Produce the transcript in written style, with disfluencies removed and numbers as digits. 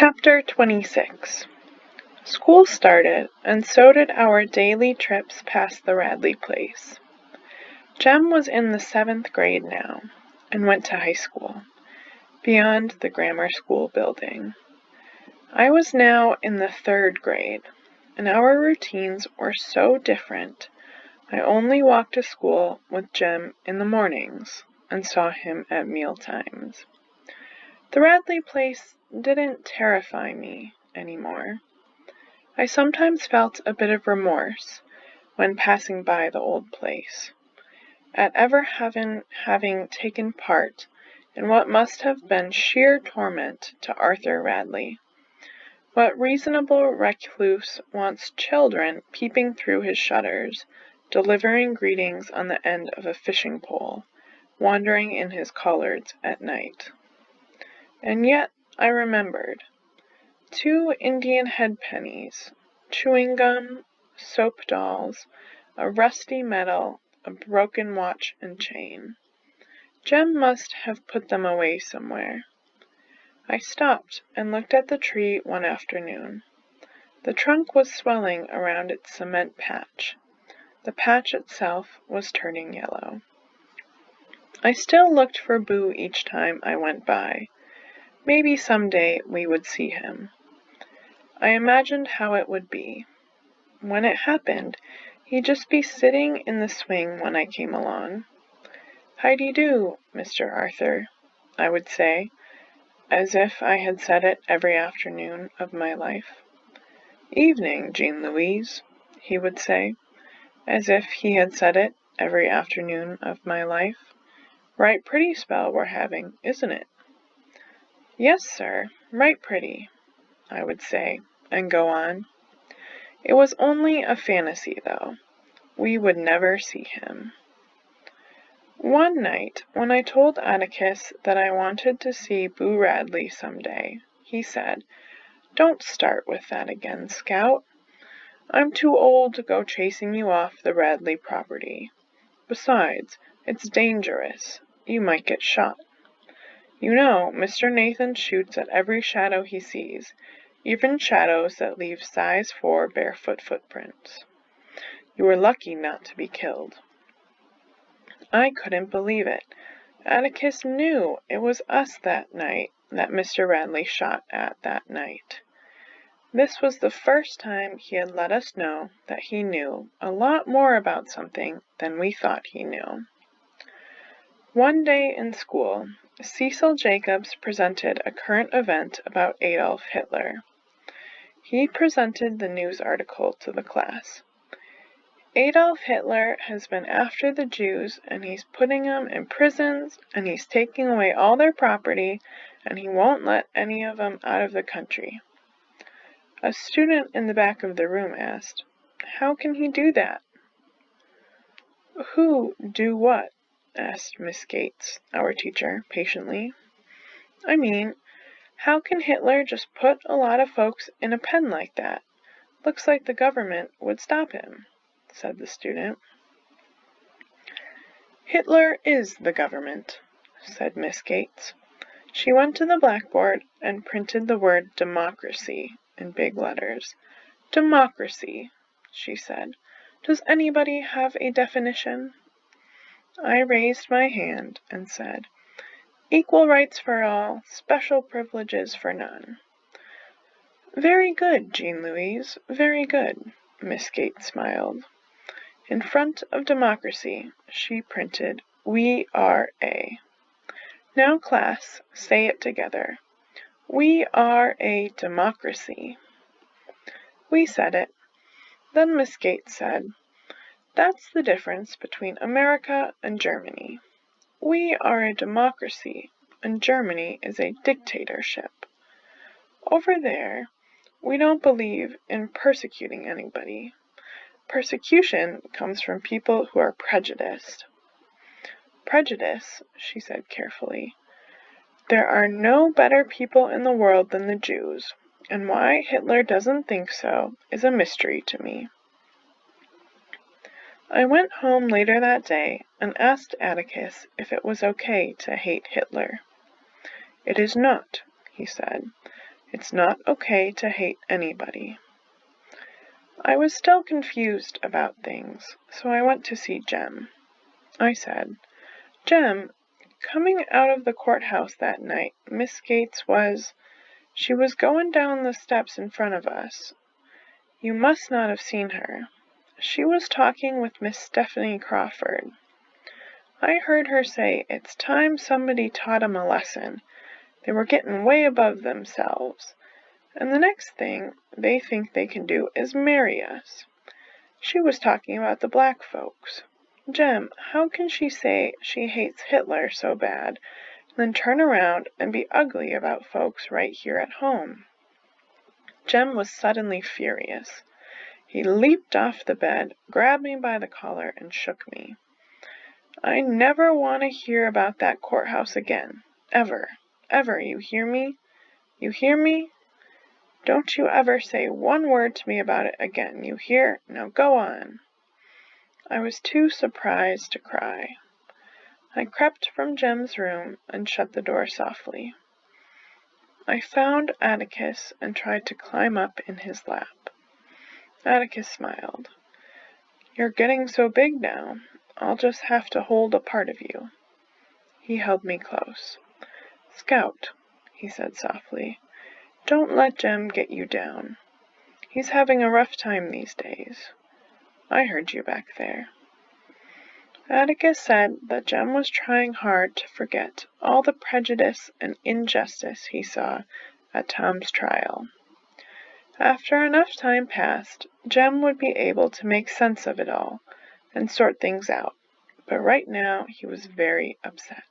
Chapter 26. School started, and so did our daily trips past the Radley place. Jem was in the 7th grade now, and went to high school, beyond the grammar school building. I was now in the 3rd grade, and our routines were so different. I only walked to school with Jem in the mornings, and saw him at mealtimes. The Radley place didn't terrify me anymore. I sometimes felt a bit of remorse when passing by the old place, at ever having taken part in what must have been sheer torment to Arthur Radley. What reasonable recluse wants children peeping through his shutters, delivering greetings on the end of a fishing pole, wandering in his collards at night? And yet I remembered 2 Indian head pennies, chewing gum, soap dolls, a rusty medal, a broken watch and chain. Jem must have put them away somewhere. I stopped and looked at the tree one afternoon. The trunk was swelling around its cement patch. The patch itself was turning yellow. I still looked for Boo each time I went by. Maybe someday we would see him. I imagined how it would be. When it happened, he'd just be sitting in the swing when I came along. "How-de-do, Mr. Arthur," I would say, as if I had said it every afternoon of my life. "Evening, Jean Louise," he would say, as if he had said it every afternoon of my life. "Right pretty spell we're having, isn't it?" "Yes, sir, right pretty," I would say, and go on. It was only a fantasy, though. We would never see him. One night, when I told Atticus that I wanted to see Boo Radley someday, he said, "Don't start with that again, Scout. I'm too old to go chasing you off the Radley property. Besides, it's dangerous. You might get shot. You know, Mr. Nathan shoots at every shadow he sees, even shadows that leave size 4 barefoot footprints. You were lucky not to be killed." I couldn't believe it. Atticus knew it was us that night that Mr. Radley shot at that night. This was the first time he had let us know that he knew a lot more about something than we thought he knew. One day in school, Cecil Jacobs presented a current event about Adolf Hitler. He presented the news article to the class. "Adolf Hitler has been after the Jews, and he's putting them in prisons, and he's taking away all their property, and he won't let any of them out of the country." A student in the back of the room asked, "How can he do that?" "Who do what?" asked Miss Gates, our teacher, patiently. "I mean, how can Hitler just put a lot of folks in a pen like that? Looks like the government would stop him," said the student. "Hitler is the government," said Miss Gates. She went to the blackboard and printed the word democracy in big letters. "Democracy," she said. "Does anybody have a definition?" I raised my hand and said, "Equal rights for all, special privileges for none." "Very good, Jean Louise, very good," Miss Gates smiled. In front of democracy, she printed, "We are a." "Now, class, say it together. We are a democracy." We said it. Then Miss Gates said, "That's the difference between America and Germany. We are a democracy, and Germany is a dictatorship. Over there, we don't believe in persecuting anybody. Persecution comes from people who are prejudiced." "Prejudice," she said carefully. "There are no better people in the world than the Jews, and why Hitler doesn't think so is a mystery to me." I went home later that day and asked Atticus if it was okay to hate Hitler. "It is not," he said. It's not okay to hate anybody. I was still confused about things, so I went to see Jem. I said, Jem, coming out of the courthouse that night, Miss Gates she was going down the steps in front of us. You must not have seen her. She was talking with Miss Stephanie Crawford. I heard her say it's time somebody taught 'em a lesson. They were getting way above themselves. And the next thing they think they can do is marry us. She was talking about the black folks. Jem, how can she say she hates Hitler so bad, and then turn around and be ugly about folks right here at home? Jem was suddenly furious. He leaped off the bed, grabbed me by the collar, and shook me. I never want to hear about that courthouse again. Ever. Ever, you hear me? You hear me? Don't you ever say one word to me about it again, you hear? Now go on. I was too surprised to cry. I crept from Jem's room and shut the door softly. I found Atticus and tried to climb up in his lap. Atticus smiled. You're getting so big now. I'll just have to hold a part of you. He held me close. Scout, he said softly, don't let Jem get you down. He's having a rough time these days. I heard you back there. Atticus said that Jem was trying hard to forget all the prejudice and injustice he saw at Tom's trial. After enough time passed, Jem would be able to make sense of it all and sort things out, but right now he was very upset.